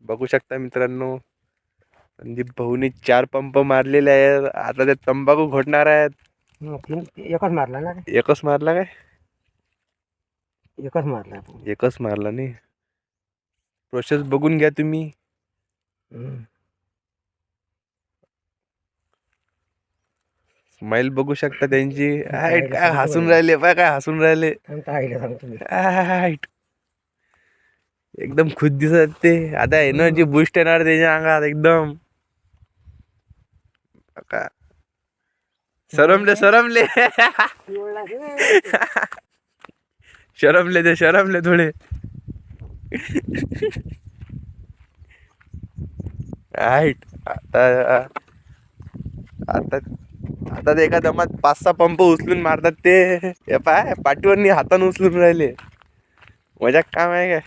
बघू शकता मित्रांनो, संदीप भाऊनी 4 पंप मारलेले आहेत. आता ते तंबाखू घोटणार आहेत. एकच मारला ना एकच मारला काय? एकच मारला एकच मारला नाही. प्रोसेस बघून घ्या तुम्ही. स्माइल बघू शकता त्यांची. काय हसून राहिले, काय हसून राहिले. एकदम खुश दिसत ते. आता एनर्जी बूस्ट येणार त्याच्या अंगात एकदम. शरमले शरमले शरमले ते शरमले थोडे. आता आता आता ते एका दमात 5-6 पंप उचलून मारतात ते. पाय पाठीवर हाताने उचलून राहिले. मजाक काम आहे काय?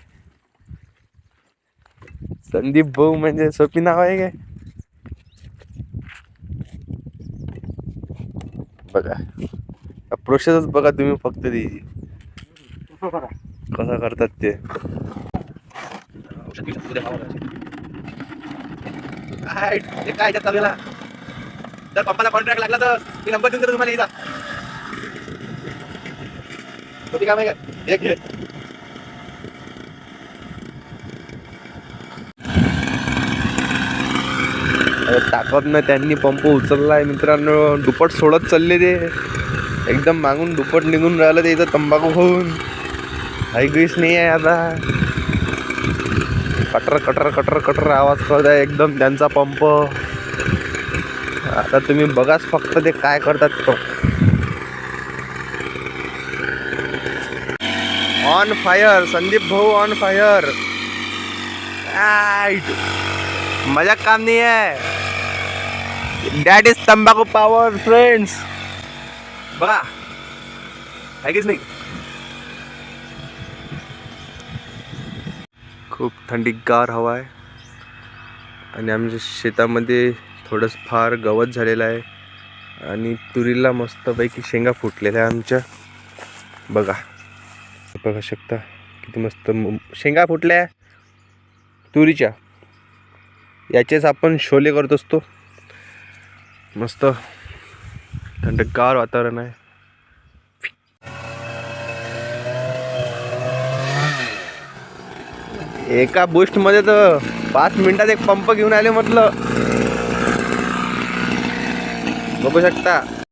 संदीप भाऊ म्हणजे सोपी नाव आहे काय? बघा प्रोसेस बघा तुम्ही फक्त त्याची कसं करतात ते. काय चाललेला जर पप्पाला कॉन्ट्रॅक्ट लागला तर मी नंबर देऊन तुम्हाला येईल. काम आहे का? एक घे. ताकदनं त्यांनी पंप उचललाय मित्रांनो. दुप्पट सोडत चालले ते. एकदम मागून दुप्पट निघून राहिलं ते इथं तंबाखू खाऊन. ऐकूच नाही आहे आता. कटर कटर कटर कटर आवाज करत आहे एकदम त्यांचा पंप. आता तुम्ही बघाच फक्त ते काय करतात. तो ऑन फायर. संदीप भाऊ ऑन फायर. मजाक काम नाही आहे. दॅट इज तंबाखू पॉवर फ्रेंड्स. बघा ऐकीच नाही. खूप थंडीगार हवा आहे आणि आमच्या शेतामध्ये थोडंस फार गवत झालेलं आहे आणि तुरीला मस्तपैकी शेंगा फुटलेल्या आहे आमच्या. बघा बघा शकता किती मस्त शेंगा फुटल्या तुरीच्या. याचेच आपण छोले करत असतो. मस्त थंडगार वातावरण आहे. एका बुस्ट मध्ये तर 5 मिनिटात एक पंप घेऊन आले म्हटलं. बघू शकता